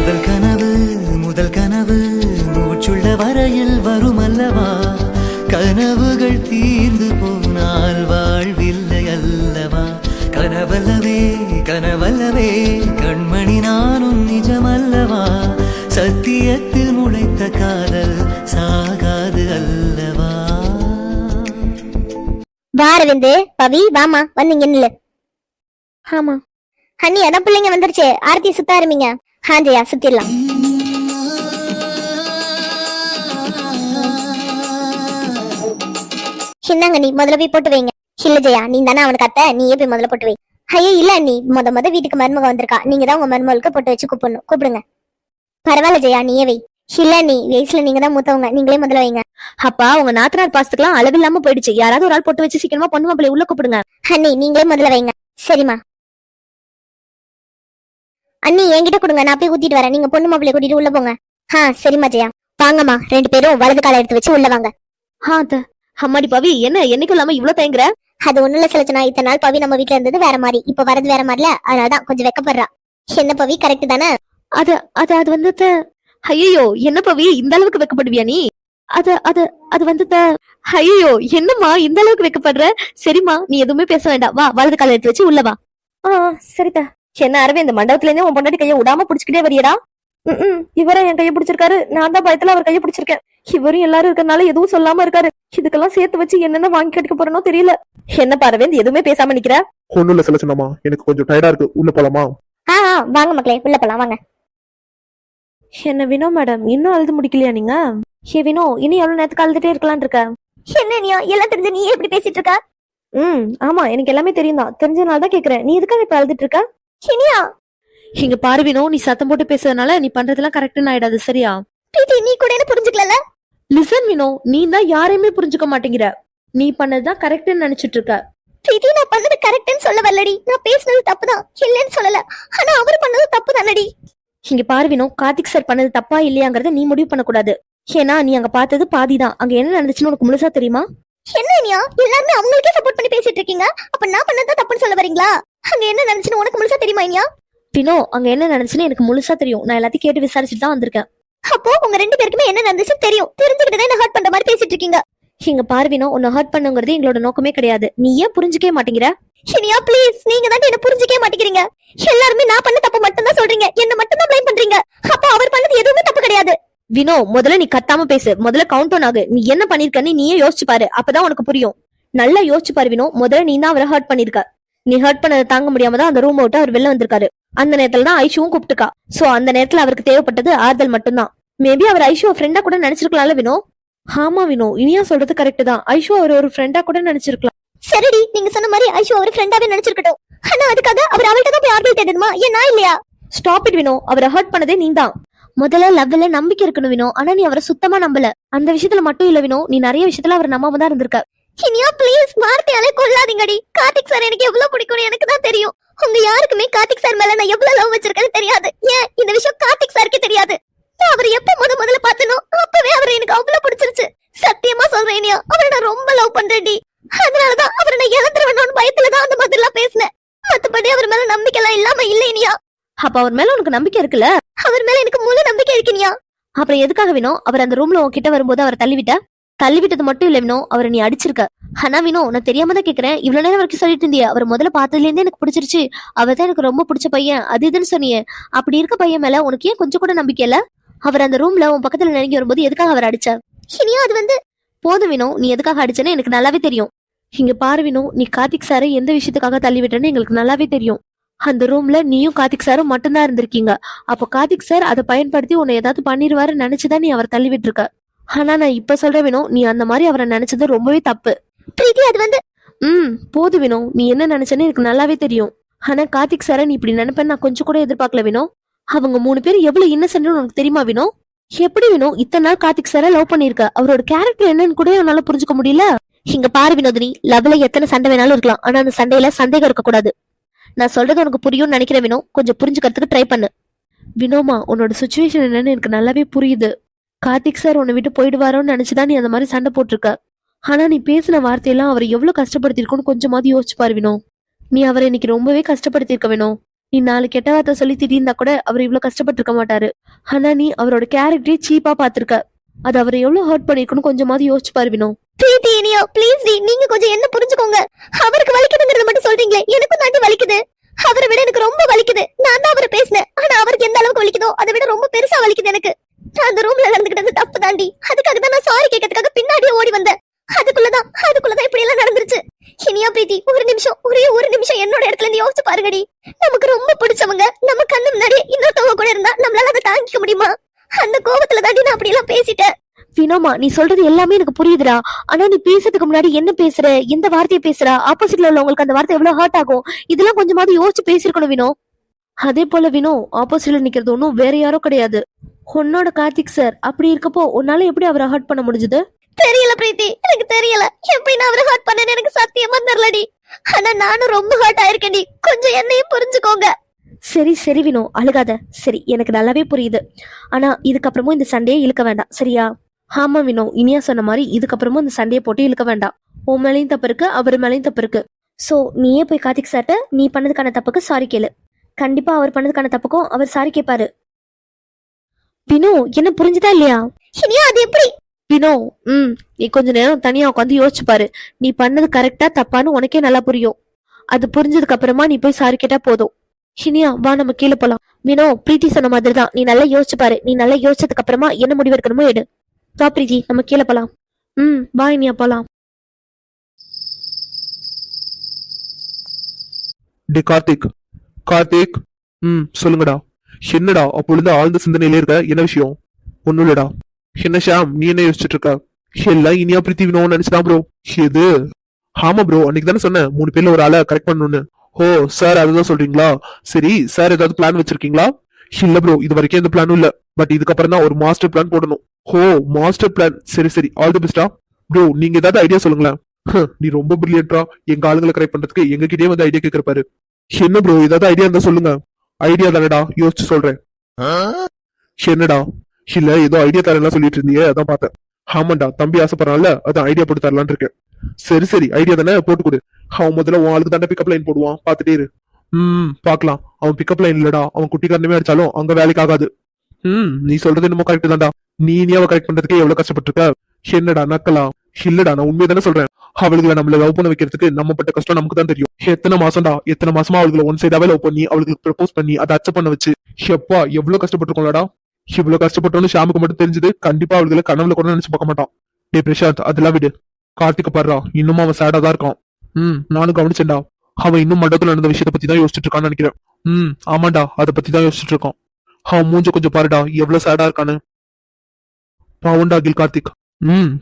முதல் கனவு முதல் கனவு மூச்சுள்ள வரையில் வரும் அல்லவா, கனவுகள் தீர்ந்து போனால் வாழ்வில்லை அல்லவா. கனவல்லவே கனவல்லவே கண்மணி நானும் நிஜமல்லவா, சத்தியத்தில் முளைத்த காதல் சாகாது அல்லவா. வாரவிந்து பவி வாமா வந்து இங்க நில்லு. ஆமா ஹனி அதான் பிள்ளைங்க வந்துருச்சு, ஆர்த்தி சுத்த ஆரம்பிங்க. ஜெயா சுத்திடலாம். என்னங்க நீ முதல்ல போய் போட்டு வைங்க. இல்ல ஜெயா நீ தானே அவனுக்கு அத்தை, நீயே போய் முதல்ல போட்டு வை. ஐயோ இல்ல நீ முத வீட்டுக்கு மருமக வந்திருக்கா, நீங்க தான் உங்க மருமகளுக்கு போட்டு வச்சு கூப்பிடணும். கூப்பிடுங்க. பரவாயில்ல ஜெயா நீயே வை. இல்ல நீ வயசுல நீங்க தான் மூத்தவங்க, நீங்களே முதல்ல வைங்க. அப்பா உங்க நாத்தனார் பாசத்துக்குலாம் அளவில்லாம போயிடுச்சு. யாராவது ஒரு ஆள் போட்டு வச்சு சீக்கிரமா பொண்ணு மாப்பிள்ளை உள்ள கூப்பிடுங்க. அண்ணி நீங்களே முதல்ல வைங்க. சரிம்மா. அண்ணி என்கிட்ட கொடுங்க, நான் போய் ஊத்திட்டு வரேன். நீங்க பொண்ணு மாப்பிள்ளை கூட்டிட்டு உள்ள போங்க. சரிம்மா ஜெயா. வாங்கம்மா 2 பேரும் வலது காலை எடுத்து வச்சு உள்ள வாங்க. அம்மாடி பவி என்ன என்னைக்கும் இல்லாம இவ்வளவு தயங்குற? அது ஒண்ணுல செலுத்தினா இத்தனை நாள் பவி நம்ம வீட்டுல இருந்தது வேற மாதிரி, இப்ப வரது வேற மாதிரில, அதனாலதான் கொஞ்சம் வெக்கப்படுறா. என்ன பவி கரெக்ட் தானே? அது அது அது வந்து ஐயோ என்ன பவி இந்த அளவுக்கு வெக்கப்படுவியா நீ? அது அது அது வந்து ஐயோ என்னம்மா இந்த அளவுக்கு வெக்கப்படுற? சரிம்மா நீ எதுவுமே பேச வேண்டாம், வா வலது காலை எடுத்து வச்சு உள்ள வா. சரிதா. என்ன அரவே இந்த மண்டபத்துல இருந்தே உன் பொண்டாட்டி கையை விடாம பிடிச்சுக்கிட்டே வரியடா? இவரை என் கையை பிடிச்சிருக்காரு, நான் தான் பயத்துல அவர் கையை பிடிச்சிருக்கேன். இவரும் எல்லாரும் இருக்கறனால எதுவும் சொல்லாம இருக்காரு. இதுக்கெல்லாம் சேர்த்து வச்சு என்னென்ன வாங்கி கட்டிக்க போறனோ தெரியல. என்ன பாரவேந்த் எதுவுமே பேசாம நிக்கிற? ஒண்ணும் இல்ல செலச்சனமா, எனக்கு கொஞ்சம் டயர்டா இருக்கு, உள்ள போலாமா? வாங்க மக்களே உள்ள போலாம் வாங்க. என்ன வினோ மேடம் இன்னும் அழுது முடிக்கலையா நீங்க? வினோ இனி எவ்வளவு நேரத்துக்கு அழுதுட்டே இருக்கலான் இருக்க? என்ன நீ எல்லாம் தெரிஞ்ச நீ எப்படி பேசிட்டு இருக்க? ஆமா எனக்கு எல்லாமே தெரியும் தான், தெரிஞ்சனால தான் கேக்குறேன். நீ எதுக்காக இப்ப அழுதுட்டு இருக்க? இனியா இங்க பாரு வினோ, நீ சத்தம் போட்டு பேசுறதுனால நீ பண்றதெல்லாம் கரெக்ட்னு ஆயிடாது சரியா? நீ கூட என்ன புரிஞ்சுக்கல. லிசன் வினோ, நீ தான் யாரையுமே புரிஞ்சுக்க மாட்டேங்கிற. நீ பண்ணதுதான் கரெக்ட்னு நினைச்சிட்டு இருக்க. பிரீத்தி நான் பண்ணது கரெக்ட்னு சொல்ல வரலடி, நான் பேசினது தப்புதான், இல்லன்னு சொல்லல. ஆனா அவர் பண்ணது தப்பு தானடி. இங்க பாரு வினோ, கார்த்திக் சார் பண்ணது தப்பா இல்லையாங்கறத நீ முடிவு பண்ணக்கூடாது. ஏன்னா நீ அங்க பார்த்தது பாதிதான், அங்க என்ன நடந்துச்சுன்னு உனக்கு முழுசா தெரியுமா? என்ன நீயா எல்லாருமே அவங்களுக்கே சப்போர்ட் பண்ணி பேசிட்டு இருக்கீங்க, அப்ப நான் பண்ணது தப்புன்னு சொல்ல வரீங்களா? அங்க என்ன நடந்துச்சுன்னு உனக்கு முழுசா தெரியுமா? இனியா வினோ அங்க என்ன நடந்துச்சுன்னு எனக்கு முழுசா தெரியும், நான் எல்லாத்தையும் கேட்டு விசாரிச்சுட்டு தான் வந்திருக்கேன். அப்போ உங்க 2 பேருக்குமே என்ன நடந்துச்சுன்னு தெரியும், தெரிஞ்சுக்கிட்டே என்ன ஹர்ட் பண்ற மாதிரி பேசிட்டு இருக்கீங்க. இங்க பாரு வினோ, உன்னை ஹர்ட் பண்ணுங்கிறது எங்களோட நோக்கமே கிடையாது. நீ ஏன் புரிஞ்சுக்கவே மாட்டேங்கிற? இனியா ப்ளீஸ், நீங்க தான் என்ன புரிஞ்சுக்கவே மாட்டேங்கிறீங்க. எல்லாருமே நான் பண்ண தப்பு மட்டும் தான் சொல்றீங்க, என்ன மட்டும் தான் ப்ளேம் பண்றீங்க. அப்ப அவர் பண்ணது எதுவுமே தப்பு கிடையாது. வினோ முதல்ல நீ கத்தாம பேசு, முதல்ல கவுண்ட் ஆன் ஆகு. நீ என்ன பண்ணிருக்கன்னு நீயே யோசிச்சு பாரு, அப்பதான் உனக்கு புரியும். நல்லா யோசிச்சு பாரு வினோ, முதல்ல நீ தான் அவரை ஹர்ட் பண்ணிருக்க. நீ ஹர்ட் பண்ணதை தாங்க முடியாம தான் அந்த ரூம் விட்டு அவர் வெளில வந்திருக்காரு. அந்த நேரத்துல தான் ஐஷுவும் கூப்பிட்டுக்கா. சோ அந்த நேரத்துல அவருக்கு தேவைப்பட்டது ஆறுதல் மட்டும்தான். மேபி அவர் ஐஷுவ ஃப்ரெண்டா கூட நினைச்சிருக்கலாம்ல வினோ? ஆமா வினோ, இனியா சொல்றது கரெக்ட் தான். ஐஷு அவர் ஒரு ஃப்ரெண்டா கூட நினைச்சிருக்கலாம். சரிடி நீங்க சொன்ன மாதிரி ஐஷு அவர் ஃப்ரெண்டாவே நினைச்சிருக்கட்டும். ஆனா அதுக்காக அவர் அவள்கிட்ட தான் போய் ஆறுதல் தேடணுமா? ஏன் நான் இல்லையா? ஸ்டாப் இட் வினோ, அவரை ஹர்ட் பண்ணதே நீ தான். முதல்ல லவ்ல நம்பிக்கை இருக்கணும் வினோ, ஆனா நீ அவரை சுத்தமா நம்பல. அந்த விஷயத்துல மட்டும் இல்ல வினோ, நீ நிறைய விஷயத்துல அவர் நம்பாம தான் இருந்திருக்க. இனியா ப்ளீஸ் வார்த்தையாலே கொல்லாதீங்கடி. கார்த்திக் சார் எனக்கு எவ்வளவு பிடிக்கும்னு எனக்கு தான் தெரியும். உங்க யாருக்குமே கார்த்திக் சார் மேல நான் எவ்வளவு லவ் வச்சிருக்கேன்னு தெரியாது. ஏன் இந்த விஷயம் கார்த்திக் சாருக்கு தெரியாது? நான் அவரை எப்ப முதல்ல பார்த்தனோ அப்பவே அவரை எனக்கு அவ்வளவு பிடிச்சிருச்சு. சத்தியமா சொல்றேன் இனியா, அவரை நான் ரொம்ப லவ் பண்றேன்டி. அதனாலதான் அவரை நான் இழந்துருவேணும்னு பயத்துலதான் அந்த மாதிரி எல்லாம் பேசினேன். மத்தபடி அவர் மேல நம்பிக்கை எல்லாம் இல்லாம இல்ல இனியா. அப்ப அவர் மேல உனக்கு நம்பிக்கை இருக்குல்ல? அவர் மேல எனக்கு முழு நம்பிக்கை இருக்குனியா. அப்புறம் எதுக்காக வினோ அவர் அந்த ரூம்ல உன்கிட்ட வரும்போது அவரை தள்ளிவிட்டது மட்டும் இல்ல வினோ, அவரை நீ அடிச்சிருக்க. ஆனா வினோ நான் தெரியாம தான் கேக்குறேன், இவ்வளவு நேரம் வரைக்கும் சொல்லிட்டு இருந்தியே அவர் முதல்ல பார்த்ததுல இருந்தே எனக்கு பிடிச்சிருச்சு, அவர் தான் எனக்கு ரொம்ப பிடிச்ச பையன் அது இதுன்னு சொன்னியே. அப்படி இருக்க பையன் மேல உனக்கு ஏன் கொஞ்சம் கூட நம்பிக்கை இல்ல? அவர் அந்த ரூம்ல உன் பக்கத்துல நெருங்கி வரும்போது எதுக்காக அவர் அடிச்ச? இனியா அது வந்து போதும் வினோ, நீ எதுக்காக அடிச்சேன்னு எனக்கு நல்லாவே தெரியும். இங்க பாரு வினோ, நீ கார்த்திக் சாரை எந்த விஷயத்துக்காக தள்ளி விட்டேன்னு எங்களுக்கு நல்லாவே தெரியும். அந்த ரூம்ல நீயும் கார்த்திக் சாரும் மட்டும்தான் இருந்திருக்கீங்க. அப்போ கார்த்திக் சார் அதை பயன்படுத்தி உன்னை ஏதாவது பண்ணிருவாருன்னு நினைச்சுதான் நீ அவரை தள்ளி விட்டுருக்க. ஆனா நான் இப்ப சொல்றேன் வினோ, நீ அந்த மாதிரி அவரை நினைச்சது ரொம்பவே தப்பு. பிரீத்தி அது வந்து போது வினோ, நீ என்ன நினைச்சேன்னு எனக்கு நல்லாவே தெரியும். ஆனா கார்த்திக் சாரை நீ இப்படி நினைப்பேன்னு நான் கொஞ்சம் கூட எதிர்பார்க்கல வினோ. அவங்க 3 பேரும் எவ்வளவு இன்னசென்ட்னு உனக்கு தெரியுமா வினோ? எப்படி வினோ இத்தனை நாள் கார்த்திக் சாரை லவ் பண்ணிருக்க, அவரோட கேரக்டர் என்னன்னு கூட என்னால புரிஞ்சுக்க முடியல. இங்க பாரு வினோதினி, லவ்ல எத்தனை சண்டை வேணாலும் இருக்கலாம், ஆனா அந்த சண்டையில சந்தேகம் இருக்க கூடாது. நான் சொல்றது உனக்கு புரியும்னு நினைக்கிறேன் வினோ, கொஞ்சம் புரிஞ்சுக்கிறதுக்கு ட்ரை பண்ணு. வினோமா உன்னோட சுச்சுவேஷன் என்னன்னு எனக்கு நல்லாவே புரியுது. கார்த்திக் சார் உன்னை விட்டு போயிடுவாரோன்னு நினைச்சுதான் நீ அந்த மாதிரி சண்டை போட்டிருக்க. ஆனா நீ பேசின வார்த்தையெல்லாம் அவரை எவ்வளவு கஷ்டப்படுத்திருக்கோன்னு கொஞ்சமாவது யோசிச்சு பாரு வினோ. நீ அவரை இன்னைக்கு ரொம்பவே கஷ்டப்படுத்திருக்க வினோ. நீ 4 கெட்ட வார்த்தை சொல்லி திட்டிருந்தா கூட அவர் இவ்வளவு கஷ்டப்பட்டு இருக்க மாட்டாரு. ஆனா நீ அவரோட கேரக்டரே சீப்பா பாத்திருக்க. அது அவரை எவ்வளவு ஹர்ட் பண்ணிருக்குன்னு கொஞ்சமாவது யோசிச்சு பாரு வினோ. பிரீத்தி இனியோ ப்ளீஸ் டி, நீங்க கொஞ்சம் என்ன புரிஞ்சுக்கோங்க. அவருக்கு வலிக்குதுங்கறத மட்டும் சொல்றீங்களே, எனக்கும் தாண்டி வலிக்குது. அவரை விட எனக்கு ரொம்ப வலிக்குது. நான் தான் அவரை பேசினேன், ஆனா அவருக்கு எந்த அளவுக்கு வலிக்குதோ அதை விட ரொம்ப பெருசா வலிக்குது எனக்கு. நான் அந்த ரூம்ல நடந்துக்கிட்டது தப்பு தாண்டி. அதுக்காக தான் நான் சாரி கேட்கறதுக்காக பின்னாடியே ஓடி வந்தேன். அதுக்குள்ளதான் இப்படி எல்லாம் நடந்துருச்சு. இனியா பிரீத்தி, ஒரு நிமிஷம், ஒரே ஒரு நிமிஷம் என்னோட இடத்துல இருந்து யோசிச்சு பாருங்கடி. நமக்கு ரொம்ப பிடிச்சவங்க நம்ம கண்ணு முன்னாடி இன்னொருத்தவங்க கூட இருந்தா நம்மளால அதை தாங்கிக்க முடியுமா? அந்த கோபத்துல தாண்டி நான் அப்படி எல்லாம் பேசிட்டேன். வினோமா, நீ சொல்றது எல்லாமே எனக்கு புரியுதுடா. ஆனா நீ பேசுறதுக்கு முன்னாடி என்ன பேசுற, எந்த வார்த்தையை பேசுற, ஆப்போசிட்ல உள்ளவங்களுக்கு அந்த வார்த்தை எவ்வளவு ஹர்ட் ஆகும், இதெல்லாம் கொஞ்சமாவது யோசிச்சு பேசிருக்கணும் வினோ. அதே போல வினோ, ஆப்போசிட்ல நிக்கிறது ஒன்னும் வேற யாரோ கிடையாது, உன்னோட கார்த்திக் சார். அப்படி இருக்கப்போ உன்னால எப்படி அவரை ஹர்ட் பண்ண முடிஞ்சது? தெரியல பிரீத்தி, எனக்கு தெரியல எப்படி நான் அவரை ஹர்ட் பண்ணேன்னு எனக்கு சத்தியமா தெரியலடி. ஆனா நானும் ரொம்ப ஹர்ட் ஆயிருக்கேன்டி. கொஞ்சம் என்னையும் புரிஞ்சுக்கோங்க. சரி சரி வினோ, அழுகாத. சரி, எனக்கு நல்லாவே புரியுது. ஆனா இதுக்கப்புறமும் இந்த சண்டையை இழுக்க வேண்டாம், சரியா? ஆமா வினோ, இனியா சொன்ன மாதிரி இதுக்கப்புறமும் இந்த சண்டையை போட்டு இழுக்க வேண்டாம். உன் மேலையும் தப்பு இருக்கு, அவர் மேலையும் தப்பு இருக்கு. சோ நீயே போய் கார்த்திக் சார்ட்ட நீ பண்ணதுக்கான தப்புக்கு சாரி கேளு. கண்டிப்பா அவர் பண்ணதுக்கான தப்புக்கும் அவர் சாரி கேட்பாரு. வினோ, என்ன புரிஞ்சுதா இல்லையா? இனியா அது எப்படி? வினோ, நீ கொஞ்ச நேரம் தனியா உட்காந்து யோசிச்சு பாரு. நீ பண்ணது கரெக்டா தப்பான்னு உனக்கே நல்லா புரியும். அது புரிஞ்சதுக்கு அப்புறமா நீ போய் சாரி கேட்டா போதும். இனியா வா, நம்ம கீழே போலாம். வினோ, பிரீத்தி சொன்ன மாதிரி தான், நீ நல்லா யோசிச்சு பாரு. நீ நல்லா யோசிச்சதுக்கு அப்புறமா என்ன முடிவு எடுக்கணுமோ எடு. வா பிரீத்தி, நம்ம கீழே போலாம். வா இனியா போலாம். டே கார்த்திக், கார்த்திக். சொல்லுங்கடா. என்னடா அப்பொழுது ஆழ்ந்த சிந்தனையில இருக்க? என்ன விஷயம்? ஒண்ணும் இல்லடா. என்ன ஷாம், நீ என்ன யோசிச்சுட்டு இருக்க? எல்லாம் இனியா பிரீத்தி வினோன்னு நினைச்சுதான் ப்ரோ. எது? ஆமா ப்ரோ, அன்னைக்கு தானே சொன்னேன் 3 பேர்ல ஒரு ஆளை கரெக்ட் பண்ணணும்னு. ஓ சார், அதுதான் சொல்றீங்களா? சரி சார், ஏதாவது பிளான் வச்சிருக்கீங்களா? இல்ல ப்ரோ, இது வரைக்கும் எந்த பிளானும் இல்ல. பட் இதுக்கப்புறம் தான் ஒரு மாஸ்டர் பிளான் போடணும். ஓ மாஸ்டர் பிளான், சரி சரி, ஆல் தி பெஸ்டா ப்ரோ. நீங்க ஏதாவது ஐடியா சொல்லுங்களேன். நீ ரொம்ப பிரில்லியன்டா எங்க ஆளுங்களை கரெக்ட் பண்றதுக்கு எங்ககிட்டயே வந்து ஐடியா கேட்கறப்பாரு. என்ன ப்ரோ, ஏதாவது ஐடியா இருந்தா சொல்லுங்க. ஐடியா தானடா, யோசிச்சு சொல்றேன். என்னடா? இல்ல ஏதோ ஐடியா தரலாம் சொல்லிட்டு இருந்தியே, அதான் பார்த்தேன். ஆமாண்டா, தம்பி ஆசைப்படுறான்ல, அதான் ஐடியா போட்டு தரலான்னு இருக்கேன். சரி சரி, ஐடியா தானே, போட்டு கொடு. அவன் முதல்ல உன் ஆளுக்கு தானே பிக்கப் லைன் போடுவான், பாத்துட்டே இரு. பாக்கலாம். அவன் பிக்கப் லைன் இல்லடா, அவன் குட்டிக்காரனமே அடிச்சாலும் அங்க வேலைக்கு ஆகாது. நீ சொல்றது என்னமோ கரெக்ட் தான்டா. நீ இனியாவை கரெக்ட் பண்றதுக்கே எவ்வளவு கஷ்டப்பட்டு இருக்க. என்னடா நக்கலா? இல்லடா, நான் உண்மையை தானே சொல்றேன். அவளுகளை நம்மள லவ் பண்ண வைக்கிறதுக்கு நம்ம பட்ட கஷ்டம் நமக்கு தான் தெரியும். எத்தனை மாசமா அவளுகளை ஒன் சைடாவே லவ் பண்ணி அவளுக்கு ப்ரப்போஸ் பண்ணி அதை அக்செப்ட் பண்ண வச்சு எப்பா எவ்வளவு கஷ்டப்பட்டிருக்கோம்லடா. இவ்வளவு கஷ்டப்பட்டோன்னு ஷாமுக்கு மட்டும் தெரிஞ்சது, கண்டிப்பா அவளுகளை கனவுல கூட நினைச்சு பார்க்க மாட்டான். டே பிரசாந்த், அதெல்லாம் விடு. கார்த்திக் பாடுறா, இன்னும் அவன் சேடா தான் இருக்கான். நானும் கவனிச்சேன்டா. அவன் இன்னும் மண்டபத்துல நடந்த விஷயத்த பத்தி தான் யோசிச்சுட்டு இருக்கான்னு நினைக்கிறேன். ஆமாண்டா, அதை பத்தி தான் யோசிச்சுட்டு இருக்கான். அவன் மூஞ்ச கொஞ்சம் பாருடா, எவ்வளவு சேடா இருக்கான்னு. பாவண்டா அகில் கார்த்திக்.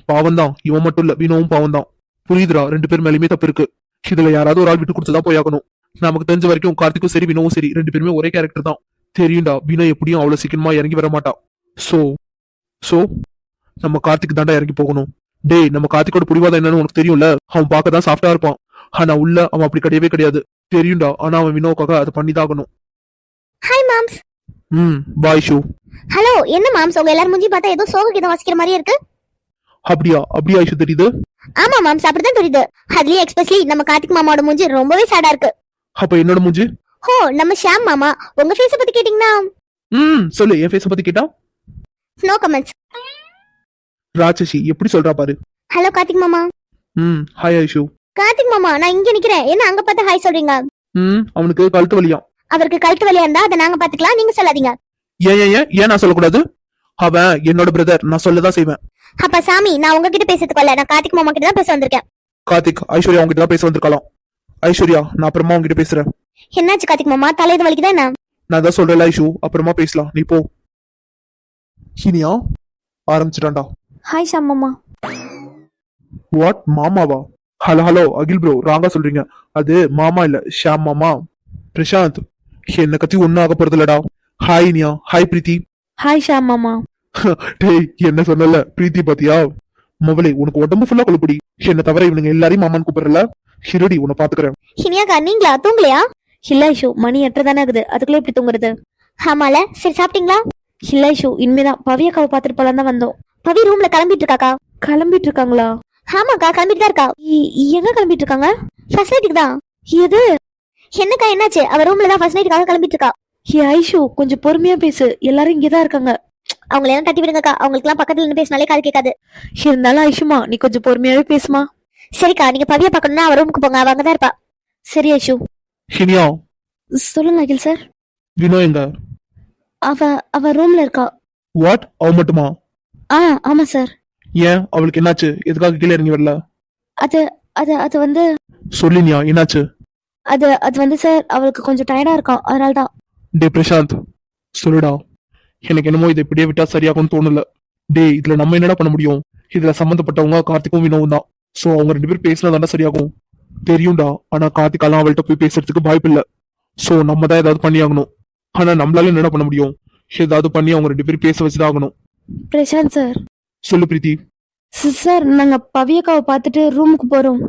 பாவம் தான். இவன் மட்டும் இல்ல, வினோவும் பாவம் தான். புரியுதுடா, 2 பேர் மேலுமே தப்பு இருக்கு. இதுல யாராவது ஒரு ஆள் விட்டு கொடுத்துதான் போயாகணும். நமக்கு தெரிஞ்ச வரைக்கும் கார்த்திக்கும் சரி வினோவும் சரி 2 பேருமே ஒரே கேரக்டர் தான். தெரியும்டா, வினோ எப்படியும் அவ்வளவு சீக்கிரமா இறங்கி வர மாட்டா. சோ நம்ம கார்த்திக் தாண்டா இறங்கி போகணும். டேய், நம்ம கார்த்திகோட புரிவாதம் என்னன்னு உனக்கு தெரியும்ல. அவன் பார்க்கதான் சாஃப்டா இருப்பான், ஆனா உள்ள அவன் அப்படி கிடையவே கிடையாது. தெரியும்டா, ஆனா அவன் வினோவுக்காக அதை பண்ணிதான் ஆகணும். ஹாய் மாம்ஸ். பாய் ஷூ. ஹலோ, என்ன மாம்ஸ், உங்க எல்லாரும் மூஞ்சி பார்த்தா ஏதோ சோக கீதம் வாசிக்கிற மாதிரியே இருக்கு. அப்படியா ஐஷு தெரியுது? ஆமா மாம்ஸ், அப்படிதான் தெரியுது. அதுலயே எக்ஸ்பெஷலி நம்ம கார்த்திக் மாமாவோட மூஞ்சி ரொம்பவே சேடா இருக்கு. அப்ப என்னோட மூஞ்சி? ஓ, நம்ம ஷாம் மாமா. உங்க ஃபேஸ பத்தி கேட்டிங்கன்னா? சொல்லு, என் ஃபேஸ பத்தி கேட்டா? No comments. ராட்சசி எப்படி சொல்றா பாரு. ஹலோ கார்த்திக் மாமா. ஹாய் ஐஷு. கார்த்திக் மாமா, நான் இங்க நிக்கிறேன், என்ன அங்க பார்த்து ஹாய் சொல்றீங்க? அவனுக்கு கழுத்து வலியா. அவருக்கு கழுத்து வலியா இருந்தா அதை நாங்க பாத்துக்கலாம், நீங்க சொல்லாதீங்க. ஏன் நான் சொல்லக்கூடாது? அவன் என்னோட பிரதர், நான் சொல்லதான் செய்வேன். அப்ப சாமி, நான் உங்ககிட்ட பேசுறதுக்கு வரல, நான் கார்த்திக் மாமா கிட்ட தான் பேச வந்திருக்கேன். கார்த்திக், ஐஸ்வர்யா உங்ககிட்ட தான் பேச வந்திருக்கலாம். ஐஸ்வர்யா, நான் அப்புறமா உங்ககிட்ட பேசுறேன். என்னாச்சு கார்த்திக் மாமா, தலையது வலிக்குதா என்ன? நான் தான் சொல்றேன் ஐஷு, அப்புறமா பேசலாம், நீ போ. இனியா ஆரம்பிச்சிட்டான்டா. ஹாய் ஷாம் மாமா. வாட், மாமாவா? ஹலோ அகில் ப்ரோ, ராங்கா சொல்றீங்க. அது மாமா இல்ல, ஷாம் மாமா. பிரசாந்த், என்ன கத்தி ஒன்னும் ஆக போறது இல்லடா. ஹாய் இனியா. ஹாய் பிரீத்தி. ஹாய் ஷாம் மாமா. டேய், என்ன சொன்னல பிரீத்தி பாத்தியா? மவளே, உனக்கு உடம்பு ஃபுல்லா கொழுப்படி. என்ன தவிர இவனுங்க எல்லாரையும் மாமான்னு கூப்பிடுறல. ஹிரடி, உன்னை பாத்துக்கிறேன். இனியாக்கா, நீங்களா தூங்கலையா? இல்ல ஐஷு, மணி 8 தானே ஆகுது, அதுக்குள்ள எப்படி தூங்குறது? ஆமால, சரி சாப்பிட்டீங்களா? இல்ல ஐஷு, இனிமேதான். பவி அக்காவை பாத்துட்டு போலாம் தான் வந்தோம். பவி ரூம்ல கிளம்பிட்டு இருக்காக்கா. கிளம்பிட்டு இருக்காங்களா? ஆமாக்கா, கிளம்பிட்டு தான் இருக்கா. எங்க கிளம்பிட்டு இருக்காங்க? ஃபர்ஸ்ட் நைட்டுக்கு தான். எது? என்னக்கா என்னாச்சு? அவ ரூம்ல தான் ஃபர்ஸ்ட் நைட்டுக்காக கிளம்பிட்டு இருக்கா. ஹே ஐஷு, கொஞ்சம் பொறுமையா பேசு. எல்லாரும் இங்கதான் இருக்காங்க. அவங்கள எல்லாம் தட்டி விடுங்கக்கா. அவங்களுக்கு எல்லாம் பக்கத்துல நின்று பேசினாலே காது கேட்காது. இருந்தாலும் ஐஷுமா, நீ கொஞ்சம் பொறுமையாவே பேசுமா. சரிக்கா, நீங்க பவிய பார்க்கணும்னா அவ ரூமுக்கு போங்க. அவ அங்கதான் இருப்பா. சரி ஐஷு. ஹினியா, சொல்லுங்க அகில் சார். வினோ எங்க? அவ ரூம்ல இருக்கா. வாட்? அவ மட்டுமா? ஆமா சார். ஏன், அவளுக்கு என்னாச்சு? எதுக்காக கீழே இறங்கி வரல? அது அது அது வந்து சொல்லினியா, என்னாச்சு? அது வந்து சார், அவளுக்கு கொஞ்சம் டயர்டா இருக்கும், அதனாலதான். டே பிரசாந்த், சொல்லுடா. எனக்கு என்னமோ இதை இப்படியே விட்டா சரியாகும்னு தோணல. டே, இதுல நம்ம என்னடா பண்ண முடியும்? இதுல சம்பந்தப்பட்டவங்க கார்த்திக்கும் வினோவும் தான். சோ அவங்க 2 பேரும் பேசினா சரியாகும். தெரியும்டா, ஆனா கார்த்திகாலாம் அவள்கிட்ட போய் பேசுறதுக்கு வாய்ப்பு இல்ல. சோ நம்ம தான் ஏதாவது பண்ணி ஆகணும். ஆனா நம்மளால என்னடா பண்ண முடியும்? ஏதாவது பண்ணி அவங்க 2 பேரும் பேச வச்சுதான் ஆகணும். பிரசாந்த் சார். சொல்லு பிரீத்தி. சார், நாங்க பவியக்காவை பார்த்துட்டு ரூமுக்கு போறோம்.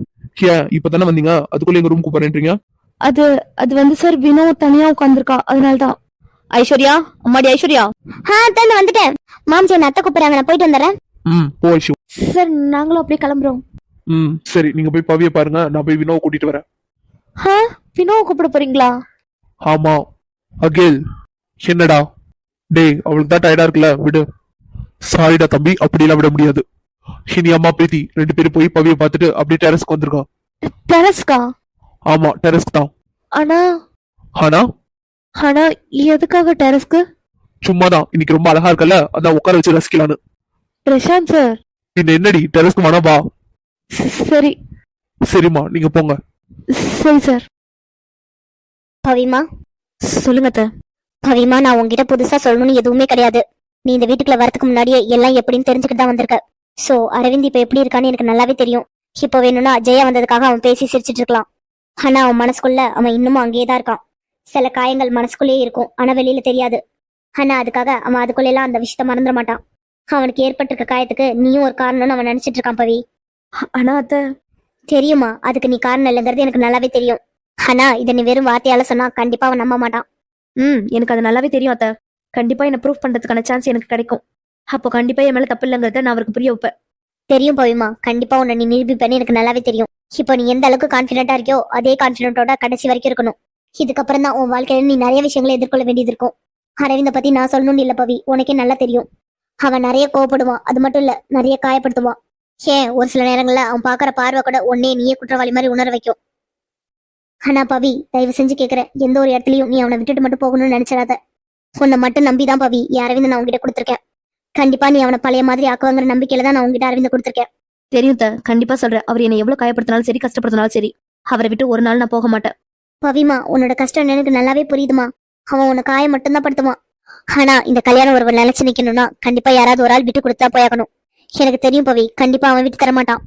ஏன் இப்பதானே வந்தீங்க, அதுக்குள்ள எங்க ரூமுக்கு போறேன்றீங்க? அது வந்து சார், வினோ தனியா உட்காந்துருக்கா, அதனாலதான். ஐஸ்வர்யா, அம்மாடி ஐஸ்வர்யா. தான் வந்துட்டேன். மாம்சி என்ன அத்தை கூப்பிடுறாங்க, நான் போயிட்டு வந்துடுறேன். போ ஐஷு. சார், நாங்களும் அப்படியே கிளம்புறோம். சரி, நீங்க போய் பவிய பாருங்க, நான் போய் வினோவை கூட்டிட்டு வரேன். வினோவை கூப்பிட போறீங்களா? ஆமா. அகில், என்னடா? டேய், அவளுக்கு தான் டயர்டா இருக்குல்ல, விடு. சாரிடா தம்பி, அப்படியெல்லாம் விட முடியாது. இனி அம்மா பிரீத்தி 2 பேரும் போய் பவிய பார்த்துட்டு அப்படியே டெரஸ்க்கு வந்திருக்கோம். டெரஸ்கா? ஆமா, டெரஸ்க்கு தான். ஆனா ஆனா ஆனா எதுக்காக டெரஸ்க்கு? சும்மாதான், இன்னைக்கு ரொம்ப அழகா இருக்கல, அதான் உட்கார வச்சு ரசிக்கலான்னு. பிரசாந்த் சார். பின்ன என்னடி, டெரஸ்க்கு வேணா வா. சரி. சரிம்மா, நீங்க போங்க. சரி சார். பவிமா, சொல்லுங்க அத்தை. பவிமா, நான் உங்ககிட்ட புதுசா சொல்லணும்னு எதுவுமே கிடையாது. நீ இந்த வீட்டுக்குள்ள வரதுக்கு முன்னாடியே எல்லாம் எப்படின்னு தெரிஞ்சுக்கிட்டு தான் வந்திருக்க. சோ அரவிந்த் இப்ப எப்படி இருக்கான்னு எனக்கு நல்லாவே தெரியும். இப்போ வேணும்னா ஜெயா வந்ததுக்காக அவன் பேசி சிரிச்சிட்டு இருக்கலாம். ஆனா அவன் மனசுக்குள்ள அவன் இன்னமும் அங்கேயேதான் இருக்கான். சில காயங்கள் மனசுக்குள்ளேயே இருக்கும், ஆனா வெளியில தெரியாது. ஆனா அதுக்காக அவன் அதுக்குள்ள எல்லாம் அந்த விஷயத்த மறந்துட மாட்டான். அவனுக்கு ஏற்பட்டிருக்க காயத்துக்கு நீயும் ஒரு காரணம்னு அவன் நினைச்சிட்டு இருக்கான் பவி. ஆனா அத்தை. தெரியுமா, அதுக்கு நீ காரணம் இல்லைங்கிறது எனக்கு நல்லாவே தெரியும். ஆனா இதை நீ வெறும் வார்த்தையால சொன்னா கண்டிப்பா அவன் நம்ப மாட்டான். எனக்கு அது நல்லாவே தெரியும் அத்தை. கண்டிப்பா என்ன ப்ரூஃப் பண்றதுக்கான சான்ஸ் எனக்கு கிடைக்கும். அப்போ கண்டிப்பா என் மேல தப்பு இல்லைங்கிறத நான் அவருக்கு புரிய வைப்பேன். தெரியும் பவிமா, கண்டிப்பா உன்னை நீ நிரூபிப்பேன்னு எனக்கு நல்லாவே தெரியும். இப்போ நீ எந்த அளவுக்கு கான்பிடென்டா இருக்கியோ அதே கான்பிடென்ட்டோட கடைசி வரைக்கும் இருக்கணும். இதுக்கப்புறம் தான் உன் வாழ்க்கையில நீ நிறைய விஷயங்களை எதிர்கொள்ள வேண்டியது இருக்கும். அரவிந்த பத்தி நான் சொல்லணும்னு இல்ல பவி, உனக்கே நல்லா தெரியும். அவன் நிறைய கோவப்படுவான், அது மட்டும் இல்ல நிறைய காயப்படுத்துவான். ஏன் ஒரு சில நேரங்கள்ல அவன் பாக்குற பார்வை கூட உன்னே நீயே குற்றவாளி மாதிரி உணர வைக்கும். ஆனா பவி, தயவு செஞ்சு கேக்குறேன், எந்த ஒரு இடத்துலயும் நீ அவனை விட்டுட்டு மட்டும் போகணும்னு நினைச்சிடாத. உன்னை மட்டும் நம்பிதான் பவி அரவிந்த் நான் உங்ககிட்ட கொடுத்துருக்கேன். கண்டிப்பா நீ அவனை பழைய மாதிரி ஆக்குவாங்கிற நம்பிக்கையில தான் நான் உங்ககிட்ட அரவிந்த் கொடுத்துருக்கேன். தெரியும் த, கண்டிப்பா சொல்றேன். அவர் என்னை எவ்வளவு காயப்படுத்தினாலும் சரி, கஷ்டப்படுத்தினாலும் சரி, அவரை விட்டு ஒரு நாள் நான் போக மாட்டேன். பவிமா, உன்னோட கஷ்டம் எனக்கு நல்லாவே புரியுதுமா. அவன் உன்னை காயம் மட்டும்தான் படுத்துவான். ஆனா இந்த கல்யாணம் ஒரு நிலைச்சு நிக்கணும்னா கண்டிப்பா யாராவது ஒரு ஆள் விட்டு கொடுத்தா போயாகணும். எனக்கு தெரியும் பவி, கண்டிப்பா அவன் விட்டு தர மாட்டான்.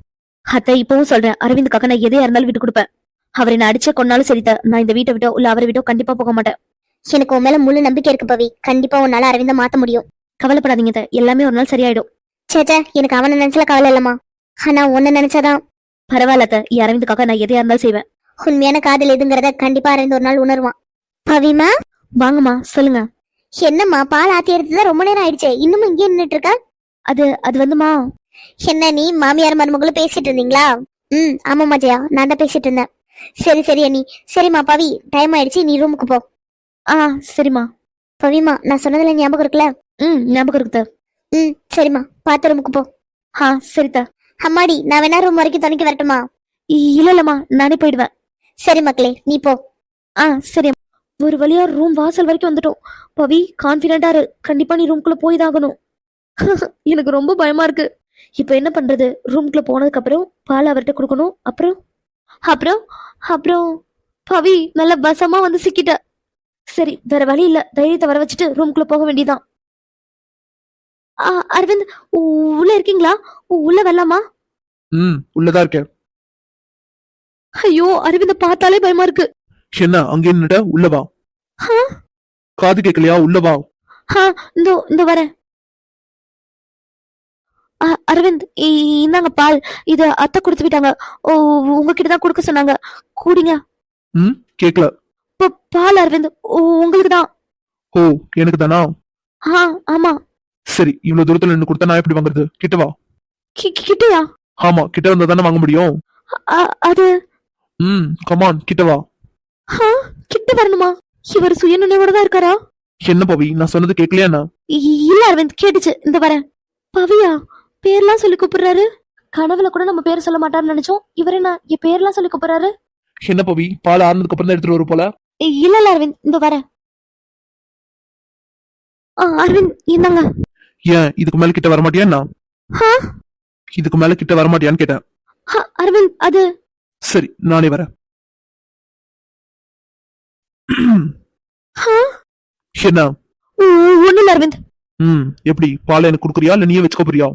அத்தை, இப்பவும் சொல்றேன், அரவிந்துக்காக நான் எதையா இருந்தாலும் விட்டு கொடுப்பேன். அவர் என்ன அடிச்ச கொன்னாலும் சரித்த, நான் இந்த வீட்டை விட்டோ இல்ல அவரை விட்டோ கண்டிப்பா போக மாட்டேன். எனக்கு உன் மேல முழு நம்பிக்கை இருக்கு பவி. கண்டிப்பா உன்னால அரவிந்த மாத்த முடியும். கவலைப்படாதீங்க த, எல்லாமே ஒரு நாள் சரியாயிடும். சேச்சே, எனக்கு அவனை நினைச்சல கவலை இல்லம்மா. ஆனா உன்னை நினைச்சாதான். பரவாயில்ல த, அரவிந்துக்காக நான் எதையா இருந்தாலும் செய்வேன். உண்மையான காதல் எதுங்கிறத கண்டிப்பா அரவிந்த் ஒரு நாள் உணர்வான். பவிமா, வாங்கம்மா, சொல்லுங்க. என்னம்மா, பால் ஆத்தி எடுத்துதான் ரொம்ப நேரம் ஆயிடுச்சு, இன்னும் இங்கே நின்னுட்டு இருக்க? அது வந்துமா. என்ன நீ மாமியார் மருமகளும் பேசிட்டு இருந்தீங்களா? ஆமாம்மா ஜெயா, நான் தான் பேசிட்டு இருந்தேன். சரி சரி அண்ணி. சரிம்மா பவி, டைம் ஆயிடுச்சு, நீ ரூமுக்கு போ. சரிம்மா. பவிமா, நான் சொன்னதுல ஞாபகம் இருக்குல்ல? ஞாபகம் இருக்குத. சரிம்மா, பார்த்து ரூமுக்கு போ. சரித்த. அம்மாடி, நான் வேணா ரூம் வரைக்கும் துணைக்கு வரட்டுமா? இல்லம்மா, நானே போயிடுவேன். சரி மக்களே, நீ போ. சரி. ஒரு வழியா ரூம் வாசல் வரைக்கும் வந்துட்டோம். பவி, கான்பிடென்டா இரு, கண்டிப்பா நீ ரூம்குள்ள போய்தாகணும். எனக்கு ரொம்ப பயமா இருக்கு. இப்ப என்ன பண்றது? ரூம்குள்ள போனதுக்கு அப்புறம் பால் அவர்கிட்ட கொடுக்கணும். அப்புறம் அப்புறம் அப்புறம் பவி நல்ல வசமா வந்து சிக்கிட்ட. சரி, வேற வழி இல்ல, தைரியத்தை வர வச்சுட்டு ரூம்குள்ள போக வேண்டியதான். அரவிந்த், உள்ள இருக்கீங்களா? உள்ள வரலாமா? உள்ளதா இருக்கேன். ஐயோ, அரவிந்த பார்த்தாலே பயமா இருக்கு. என்ன அங்கே நின்னுட்ட? உள்ளவா. காது கேட்கலையா? உள்ளவா. இந்த வரேன். அரவிந்த், இந்தாங்க பால். இத அத்தை கொடுத்து விட்டாங்க. உங்ககிட்டதான் கொடுக்க சொன்னாங்க, கூடிங்க. கேக்கல. பால் அரவிந்த், உங்களுக்கு தான். ஓ, எனக்கு தானா? ஆமா. சரி, இவ்வளவு தூரத்துல நின்னு கொடுத்தா நான் எப்படி வாங்குறது? கிட்ட வா. கிட்டயா? ஆமா, கிட்ட வந்தா தானே வாங்க முடியும். அது கமான், கிட்ட வா. ஆ, கிட்ட வரணுமா? இவர் சுயநினைவோட தான் இருக்காரா? என்ன பவி, நான் சொன்னது கேட்கலையா என்ன? இல்ல அரவிந்த், கேட்டுச்சு. இந்த வரேன். பவியா? பேர்லாம் சொல்லி கூப்பிடுறாரு. கனவுல கூட நம்ம பேர் சொல்ல மாட்டாருன்னு நினைச்சோம். இவர் என்ன என் பேர்லாம் சொல்லி கூப்பிடுறாரு? என்ன பவி, பால் ஆறுனதுக்கு அப்புறம் தான் எடுத்துட்டு வரும் போல. இல்ல அரவிந்த், இந்த வரேன். அரவிந்த் இந்தாங்க. ஏன் இதுக்கு மேல கிட்ட வரமாட்டியா என்ன? ஆ, இதுக்கு மேல கிட்ட வரமாட்டியான்னு கேட்டேன். அரவிந்த் அது சரி, நானே வரேன். ஆ, என்ன? ஒண்ணும் இல்ல அரவிந்த். எப்படி, பாலை எனக்கு குடுக்குறியா இல்ல நீயே வச்சுக்க போறியா?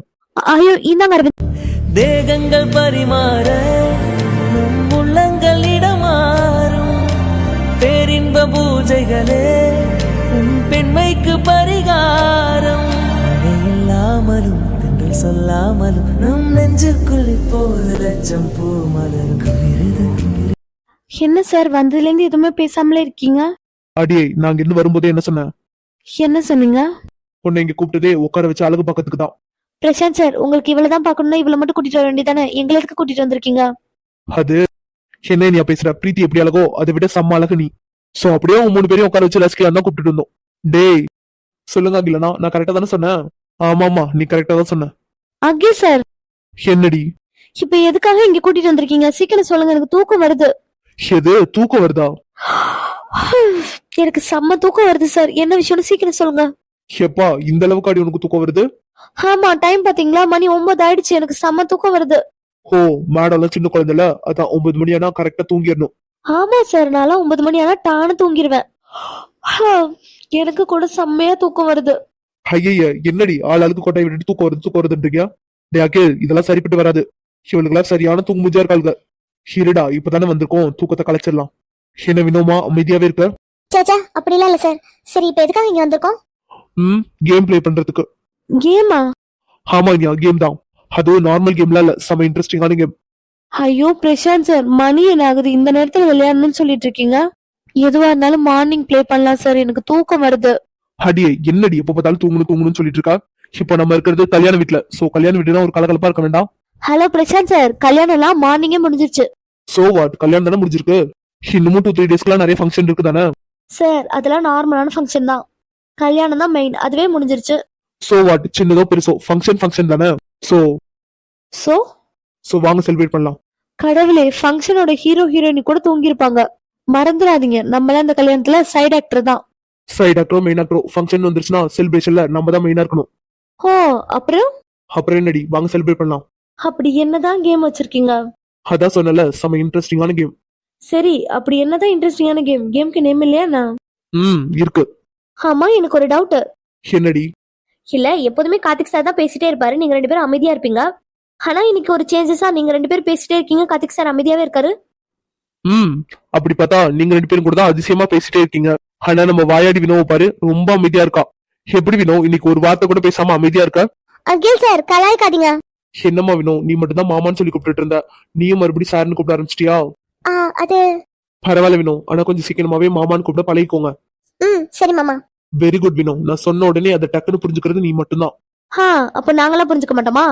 ஐயோ இந்தாங்க அரவிந்த். தேகங்கள் பரிமாற நம் உள்ளங்கள் இடமாறும் பேரின்ப பூஜைகளே உன் பெண்மைக்கு பரிகாரம். மழை இல்லாமலும் தென்றல் சொல்லாமலும் நம் நெஞ்சுக்குள் இப்போது லட்சம் பூ மலர். என்ன சார், வந்ததுல இருந்து எதுவுமே பேசாமலே இருக்கீங்க? அடியே, நாங்க இருந்து வரும்போதே என்ன சொன்னேன்? என்ன சொன்னீங்க? உன்னை இங்க கூப்பிட்டதே உட்கார வச்சு அழகு பக்கத்துக்கு தான். பிரசாந்த் சார், உங்களுக்கு இவ்வளவுதான் பாக்கணும்னா இவ்வளவு மட்டும் கூட்டிட்டு வர வேண்டியதானே? எங்களுக்கு கூட்டிட்டு வந்திருக்கீங்க. அது என்ன நீ பேசுற? பிரீத்தி எப்படி அழகோ அதை விட செம்ம அழகு நீ. சோ அப்படியே உன் 3 பேரையும் உட்கார வச்சு ரசிக்கலாம் தான் கூப்பிட்டு இருந்தோம். டேய் சொல்லுங்க அகிலனா, நான் கரெக்டா தானே சொன்னேன்? ஆமாமா, நீ கரெக்டா தான் சொன்ன. அகே சார், என்னடி? இப்ப எதுக்காக இங்க கூட்டிட்டு வந்திருக்கீங்க? சீக்கிரம் சொல்லுங்க, எனக்கு தூக்கம் வருது. எது தூக்கம் வருதா? எனக்கு செம்ம தூக்கம் வருது சார். என்ன விஷயம்னு சீக்கிரம் சொல்லுங்க. எப்பா, இந்த அளவுக்கு அடி உனக்கு தூக்கம் வருது? ஆமா, டைம் பாத்தீங்களா? மணி 9 ஆயிடுச்சு. எனக்கு செம்ம தூக்கம் வருது. ஓ, மேடம் சின்ன குழந்தைல, அதான் 9 மணி ஆனா கரெக்டா தூங்கிடணும். ஆமா சார், நான்லாம் 9 மணி ஆனா டான்னு தூங்கிடுவேன். எனக்கு கூட செம்மையா தூக்கம் வருது. ஐய, என்னடி ஆளுக்கு கொட்டாய் விட்டுட்டு தூக்கம் வருதுன்றீங்க? டே அகில், இதெல்லாம் சரிப்பட்டு வராது. இவளுக்கெல்லாம் சரியான தூங்குமுதியா இருக்காளுங்க. இருடா, இப்பதானே வந்திருக்கோம், தூக்கத்தை கலைச்சிடலாம். என்ன வினோமா அமைதியாவே இருக்க? சாச்சா அப்படிலாம் இல்ல சார். சரி, இப்ப எதுக்காக இங்க வந்திருக்கோம்? கேம் பிளே பண்றதுக்கு. கேமா? ஆமா இனியா, கேம் தான். அது நார்மல் கேம்லாம் இல்ல, செம இன்ட்ரெஸ்டிங்கான கேம். ஐயோ பிரசாந்த் சார், மணி என்ன ஆகுது? இந்த நேரத்துல விளையாடணும்னு சொல்லிட்டு இருக்கீங்க. எதுவா இருந்தாலும் மார்னிங் ப்ளே பண்ணலாம் சார். எனக்கு தூக்கம் வருது. அடியே, என்னடி எப்ப பார்த்தாலும் தூங்கணும்னு சொல்லிட்டு இருக்கா? இப்போ நம்ம இருக்கிறது கல்யாண வீட்டுல. சோ கல்யாண வீட்டுனா ஒரு கலகலப்பா இருக்க வேண்டாம்? ஹலோ பிரசாந்த் சார், கல்யாணம் எல்லாம் மார்னிங்கே முடிஞ்சிருச்சு. சோ வாட், கல்யாணம் தானே முடிஞ்சிருக்கு. இன்னமும் 2-3 டேஸ்க்குலாம் நிறைய ஃபங்க்ஷன் இருக்கு தானே? சார் அதெல்லாம் நார்மலான ஃபங்க்ஷன் தான். கல்யாணம் தான் மெயின், அதுவே முடிஞ்சிருச்சு. சோ வாட், சின்னதோ பெருசோ ஃபங்க்ஷன் தானே? சோ சோ சோ வாங்க செலிப்ரேட் பண்ணலாம். கடவுளே, ஃபங்க்ஷனோட ஹீரோ ஹீரோயினி கூட தூங்கிருப்பாங்க. மறந்துடாதீங்க, நம்மள இந்த கல்யாணத்துல சைடு ஆக்டர் தான். சைடு ஆக்டரோ மெயின் ஆக்டரோ, ஃபங்க்ஷன் வந்துருச்சுன்னா செலிப்ரேஷன்ல நம்ம தான் மெயினா இருக்கணும். ஓ, அப்புறம் அப்புறம் என்னடி, வாங்க செலிப்ரேட் பண்ணலாம். அப்படி என்னதான் கேம் வச்சிருக்கீங்க? அதான் சொன்னல, செம இன்ட்ரெஸ்டிங்கான கேம். சரி, அப்படி என்னதான் இன்ட்ரெஸ்டிங்கான கேம்? கேம்க்கு நேம் இல்லையா என்ன? இருக்கு. ஆமா, எனக்கு ஒரு டவுட். என்னடி? இல்ல, எப்போதுமே கார்த்திக் சார் தான் பேசிட்டே இருப்பாரு, நீங்க 2 பேரும் அமைதியா இருப்பீங்க. ஆனா இன்னைக்கு ஒரு சேஞ்சஸா நீங்க 2 பேரும் பேசிட்டே இருக்கீங்க, கார்த்திக் சார் அமைதியாவே இருக்காரு. அப்படி பார்த்தா நீங்க 2 பேரும் கூட தான் அதிசயமா பேசிட்டே இருக்கீங்க. ஆனா நம்ம வாயாடி வினோவை பாரு, ரொம்ப அமைதியா இருக்கா. எப்படி வினோ, இன்னைக்கு ஒரு வார்த்தை கூட பேசாம அமைதியா இருக்க? அகில் சார், கலாய்க்காதீங்க. என்னம்மா வினோ, நீ மட்டும் தான் மாமான்னு சொல்லி கூப்பிட்டு இருந்த, நீயும் மறுபடியும் சார்னு கூப்பிட ஆரம்பிச்சிட்டியா? அது பரவாயில்ல வினோ, ஆனா கொஞ்சம் சீக்கிரமாவே மாமான்னு கூப்பிட பழகிக்கோங்க. சரி மாமா. வெரி குட் வினோ, நான் சொன்ன உடனே அதை டக்குன்னு புரிஞ்சுக்கிறது நீ மட்டும்தான். அப்ப நாங்களாம் புரிஞ்சுக்க மாட்டோமா?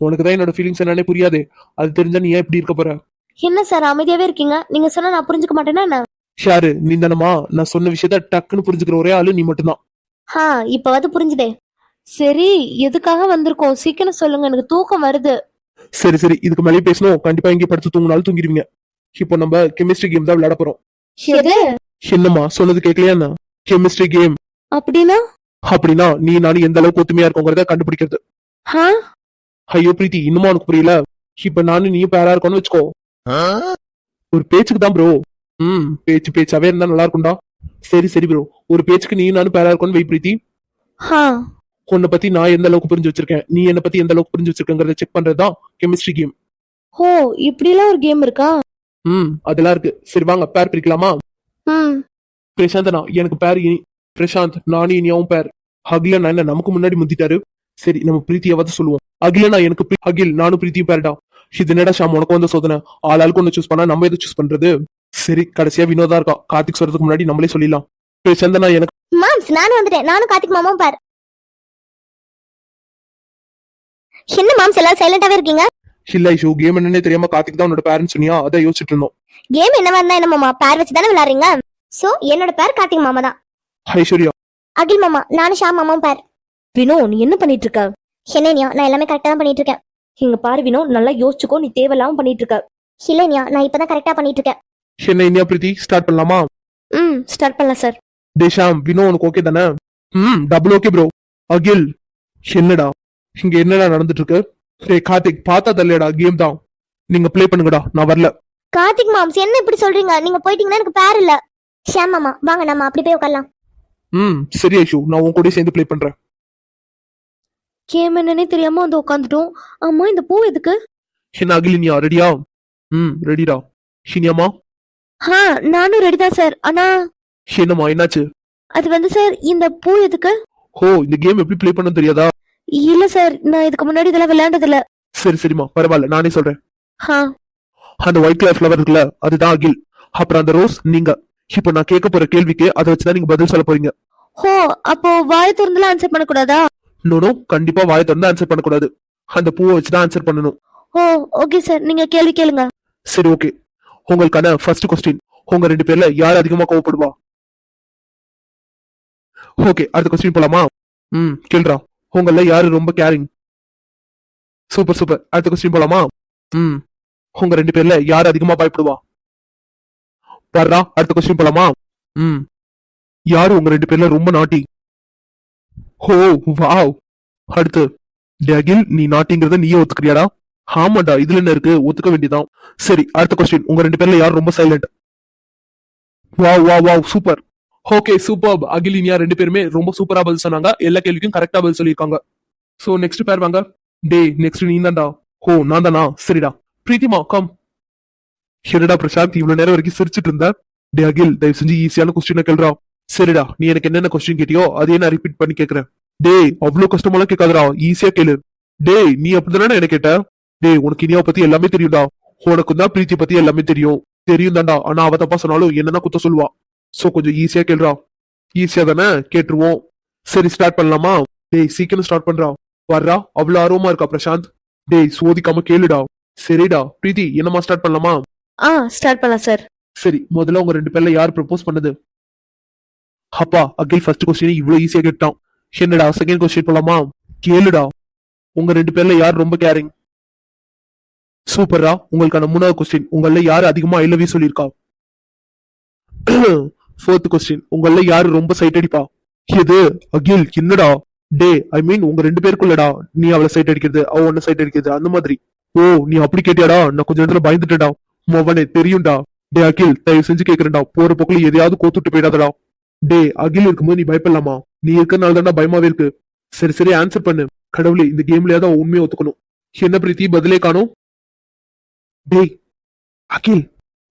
உனக்குதான் என்னோட ஃபீலிங்ஸ் என்னன்னே புரியாதே, அது தெரிஞ்சா நீ ஏன் இப்படி இருக்க போற? என்ன சார் அமைதியாவே இருக்கீங்க? நீங்க சொன்னா நான் புரிஞ்சுக்க மாட்டேன்னா என்ன? ஷாரு, நீ தானமா நான் சொன்ன விஷயத்த டக்குன்னு புரிஞ்சுக்கிற ஒரே ஆளு நீ மட்டும்தான். இப்பவாது புரிஞ்சுதே. சரி, எதுக்காக வந்திருக்கோம் சீக்கிரம் சொல்லுங்க, எனக்கு தூக்கம் வருது. சரி, இதுக்கு மேலே பேசணும். கண்டிப்பா இங்கே படுத்து தூங்கினாலும் தூங்கிடுவீங்க. இப்போ நம்ம கெமிஸ்ட்ரி கேம் தான் விளையாட போறோம். என்னம்மா சொன்னது கேட்கலையா என்ன? கெமிஸ்ட்ரி கேம் அப்படின்னா நீ நானும் எந்த அளவுக்கு ஒத்துமையா இருக்கோங்கிறத கண்டுபிடிக்கிறது. ஐயோ பிரீத்தி, இன்னுமா உனக்கு புரியல? இப்ப நானும் நீயும் பேரா இருக்கோம்னு வச்சுக்கோ. ஒரு பேச்சுக்கு தான் ப்ரோ. பேச்சாவே இருந்தா நல்லா இருக்கும்டா. சரி ப்ரோ, ஒரு பேச்சுக்கு நீ நானும் பேரா இருக்கோம்னு வை பிரீத்தி. உன்னை பத்தி நான் எந்த அளவுக்கு புரிஞ்சு வச்சிருக்கேன், நீ என்ன பத்தி எந்த அளவுக்கு புரிஞ்சு வச்சிருக்கேங்கிறத செக் பண்றதுதான் கெமிஸ்ட்ரி கேம். ஓ, இப்படி எல்லாம் ஒரு கேம் இருக்கா? அதெல்லாம் இருக்கு. சரி வாங்க பேர் பிரிக்கலாமா? பிரசாந்த், எனக்கு பேர் இனி. பிரசாந்த், நானும் இனியாவும் பேர். அகிலனா என்ன நமக்கு முன்னாடி முந்திட்டாரு. சரி, நம்ம பிரீத்தியாவது சொல்லுவோம். அகிலனா எனக்கு அகில், நானும் பிரீத்தியும் பேர்டா. இது என்னடா ஷாம், உனக்கு வந்து சோதனை. ஆளாளுக்கு ஒண்ணு சூஸ் பண்ணா நம்ம எதை சூஸ் பண்றது? சரி, கடைசியா வினோதா இருக்கா. கார்த்திக் சொல்றதுக்கு முன்னாடி நம்மளே சொல்லிடலாம். பிரசாந்த், எனக்கு மாம்ஸ், நானும் வந்துட்டேன். நானும் கார்த்திக் மாமாவும் பார். என்ன மாம்ஸ் எல்லாரும் சைலண்டாவே இருக்கீங்க? இல்ல ஐஷு, கேம் என்னன்னே தெரியாம கார்த்திக் தான் உன்னோட பேரண்ட்ஸ் சொன்னியா, அதை யோசிச்சுட்டு இருந்தோம். கேம் என்னவா இருந்தா என்ன மாமா, பேர் வச்சு தானே விளையாடுறீங்க. சோ என்னோட பேர் கார்த்திக் மாமா தான். ஐஸ்வர்யா அகில் மாமா, நானும் ஷாம் மாமாவும் பேர். வினோ நீ என்ன பண்ணிட்டு இருக்க? இல்லையா, நான் எல்லாமே கரெக்டா தான் பண்ணிட்டு இருக்கேன். இங்க பாரு வினோ, நல்லா யோசிச்சுக்கோ, நீ தேவையில்லாம பண்ணிட்டு இருக்க. இல்லையா, நான் இப்பதான் கரெக்டா பண்ணிட்டு இருக்கேன். என்ன இனியா பிரீத்தி ஸ்டார்ட் பண்ணலாமா? ஸ்டார்ட் பண்ணலாம் சார். டேஷாம் வினோ உனக்கு ஓகே தானே? Double okay bro. அகில் என்னடா இங்க என்னடா நடந்துட்டு இருக்கு? டேய் கார்த்திக் பார்த்தா தள்ளியடா, கேம் தான். நீங்க ப்ளே பண்ணுங்கடா, நான் வரல. கார்த்திக் மாம்ஸ் என்ன இப்படி சொல்றீங்க? நீங்க போயிட்டீங்கன்னா எனக்கு பேர் இல்ல. ஷாம் மாமா வாங்க, நம்ம அப்படி போய் உட்காரலாம். சரி ஐஷு, நான் உன் கூட சேர்ந்து ப்ளே பண்றேன். கேம் என்னன்னே தெரியாம வந்து உட்காந்துட்டோம். ஆமா இந்த பூ எதுக்கு? என்ன அகில் இனியா ரெடியா? ரெடிடா. இனியாமா நானும் ரெடி தான் சார். ஆனா என்னம்மா என்னாச்சு? அது வந்து சார், இந்த பூ எதுக்கு? ஓ இந்த கேம் எப்படி ப்ளே பண்ண தெரியாதா? இல்ல சார், நான் இதுக்கு முன்னாடி இதெல்லாம் விளையாண்டது இல்ல. சரி சரிம்மா பரவாயில்ல, நானே சொல்றேன். ஆ, அந்த ஒயிட் கலர் ஃபிளவர் இருக்குல்ல, அதுதான் அகில். அப்புறம் அந்த ரோஸ் நீங்க. இப்போ நான் கேட்க போற கேள்விக்கு அதை வச்சுதான் நீங்க பதில் சொல்ல போறீங்க. ஹோ அப்போ வாய திறந்துலாம் ஆன்சர் பண்ணக்கூடாதா? நோ கண்டிப்பா வாயை திறந்து ஆன்சர் பண்ணக்கூடாது. அந்த பூவை வச்சுதான் ஆன்சர் பண்ணணும். ஓ ஓகே சார், நீங்க கேள்வி கேளுங்க. சரி ஓகே. உங்களுக்கான ஃபர்ஸ்ட் கொஸ்டின், உங்க 2 பேர்ல யார் அதிகமா கோவப்படுவா? ஓகே அடுத்த கொஸ்டின் போலாமா? கேள்றா. உங்கள யாரு ரொம்ப கேரிங்? Super super. அடுத்த கொஸ்டின் போலாமா? உங்க 2 பேர்ல யார் அதிகமா பயப்படுவா? வர்றா. அடுத்த கொஸ்டின் போலாமா? யாரு உங்க 2 பேர்ல ரொம்ப நாட்டி? ஓ வாவ். அடுத்து அகில், நீ நாட்டிங்கிறத நீயே ஒத்துக்கிறியாடா? ஆமாடா, இதுல என்ன இருக்கு, ஒத்துக்க வேண்டியதான். சரி அடுத்த கொஸ்டின், உங்க 2 பேர்ல யார் ரொம்ப silent? Wow wow wow super. Okay super. Akhil Iniya 2 பேருமே ரொம்ப சூப்பரா பதில் சொன்னாங்க. எல்லா கேள்விக்கும் கரெக்டா பதில் சொல்லியிருக்காங்க. சோ நெக்ஸ்ட் பேர் வாங்க. டேய் நெக்ஸ்ட் நீ தான்டா. ஓ நான் தானா? சரிடா. பிரீத்திமா கம். என்னடா பிரசாந்த் இவ்வளவு நேரம் வரைக்கும் சிரிச்சிட்டு இருந்த? டே அகில் தயவு செஞ்சு ஈஸியான கொஸ்டினை கேள்றா. சரிடா, நீ எனக்கு என்னென்ன கொஸ்டின் கேட்டியோ அதையே நான் ரிப்பீட் பண்ணி கேக்குறேன். டேய் அவ்வளவு கஷ்டமெல்லாம் கேட்காதடா, ஈஸியா கேளு. டேய் நீ அப்படிதானே என்ன கேட்ட? டேய் உனக்கு இனியாவை பத்தி எல்லாமே தெரியும்டா. உனக்கு தான் பிரீத்தி பத்தி எல்லாமே தெரியும். தெரியும் தான்டா, ஆனா அவ தப்பா சொன்னாலும் என்னன்னா குத்த சொல்லுவா. சோ கொஞ்சம் ஈஸியா கேள்றா. ஈஸியா தானே? கேட்டுருவோம். சரி ஸ்டார்ட் பண்ணலாமா? டேய் சீக்கிரம் ஸ்டார்ட் பண்றா. வர்றா. அவ்வளவு ஆர்வமா இருக்கா பிரசாந்த்? டேய் சோதிக்காம கேளுடா. சரிடா. பிரீத்தி என்னமா ஸ்டார்ட் பண்ணலாமா? ஸ்டார்ட் பண்ணலாம் சார். சரி முதல்ல உங்க 2 பேர்ல யார் ப்ரப்போஸ் பண்ணது? அப்பா அகில் ஃபர்ஸ்ட் கொஸ்டின் இவ்வளவு ஈஸியா கேட்டான். என்னடா செகண்ட் கொஸ்டின் போலாமா? கேளுடா. உங்க 2 பேர்ல யார் ரொம்ப கேரிங்? சூப்பரா. உங்களுக்கான 3வது கொஸ்டின், உங்கள யாரு அதிகமா ஐ லவ் யூ சொல்லிருக்கா? 4th கொஸ்டின், உங்கள யாரு ரொம்ப சைட் அடிப்பா? எது அகில் என்னடா? டே ஐ மீன் உங்க 2 பேருக்குள்ளடா, நீ அவளை சைட் அடிக்கிறது, அவ ஒன்ன சைட் அடிக்கிறது, அந்த மாதிரி. ஓ நீ அப்படி கேட்டியாடா? நான் கொஞ்ச நேரத்துல பயந்துட்டேடா. மொவனே தெரியும்டா. டே அகில் தயவு செஞ்சு கேக்குறேன்டா, போற போக்குல எதையாவது கோத்துட்டு போயிடாதடா. டே அகில் இருக்கும்போது நீ பயப்படலாமா? நீ இருக்கறனால தான்டா பயமாவே இருக்கு. சரி சரி ஆன்சர் பண்ணு. கடவுளே இந்த கேம்லயாவது உண்மையை ஒத்துக்கணும். என்ன பிரீத்தி பதிலே காணோம்? டேய் அகில்,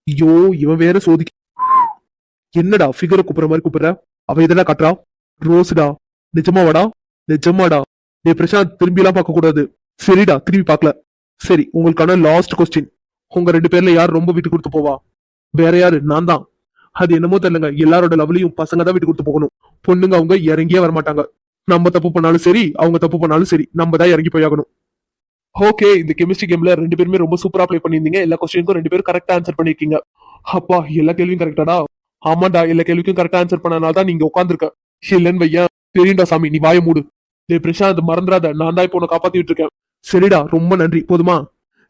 ஐயோ இவன் வேற சோதிக்க. என்னடா ஃபிகரை கூப்பிடுற மாதிரி கூப்பிடுற? அவ இதெல்லாம் காட்டுறா. ரோஸ்டா. நிஜமாவாடா? நிஜமாடா? டே பிரசாந்த் திரும்பி எல்லாம் பார்க்க கூடாது. சரிடா திரும்பி பார்க்கல. சரி உங்களுக்கான லாஸ்ட் கொஸ்டின், உங்க 2 பேர்ல யார் ரொம்ப விட்டு கொடுத்து போவா? வேற யாரு? நான் தான். அது என்னமோ தெரியலங்க, எல்லாரோட லவ்லையும் பசங்க தான் விட்டு கொடுத்து போகணும். பொண்ணுங்க அவங்க இறங்கியே வரமாட்டாங்க. நம்ம தப்பு பண்ணாலும் சரி, அவங்க தப்பு பண்ணாலும் சரி, நம்ம தான் இறங்கி போயாகணும். ஓகே இந்த கெமிஸ்ட்ரி கேம்ல 2 பேருமே ரொம்ப சூப்பரா ப்ளே பண்ணிருந்தீங்க. எல்லா கொஸ்டினுக்கும் 2 பேரும் கரெக்டா ஆன்சர் பண்ணிருக்கீங்க. அப்பா எல்லா கேள்வியும் கரெக்டாடா? ஆமாண்டா, எல்லா கேள்விக்கும் கரெக்டா ஆன்சர் பண்ணனால தான் நீங்க உட்காந்துருக்க. இல்லன்னு வையன் தெரியும்டா சாமி, நீ வாய மூடு. டே பிரசாந்த் மறந்துடாத, நான் தான் இப்போ உன்னை காப்பாத்தி விட்டு இருக்கேன். சரிடா ரொம்ப நன்றி, போதுமா?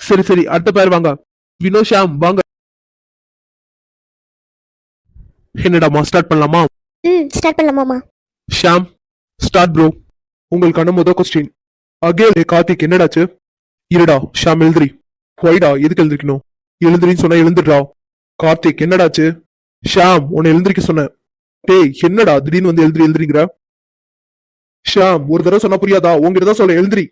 சரி சரி அடுத்த பேர் வாங்க. வினோ ஷாம் வாங்க. என்னடாமா ஸ்டார்ட் பண்ணலாமா? ஸ்டார்ட் பண்ணலாமா? Sham start bro. உங்களுக்கான முதல் கொஸ்டின். அகேல் கார்த்திக் என்னடாச்சு? இருடா ஷாம் எழுந்திரி. ஒய்டா எதுக்கு எழுந்திரிக்கணும்? எழுந்திரின்னு சொன்னா எழுந்துடுறா. கார்த்திக் என்னடாச்சு? ஷாம் உன்னை எழுந்திரிக்க சொன்ன. டேய் என்னடா திடீர்னு வந்து எழுந்திரிங்கிற? ஷாம் ஒரு தடவை சொன்னா புரியாதா? உங்ககிட்ட தான் சொல்ல எழுந்திரி.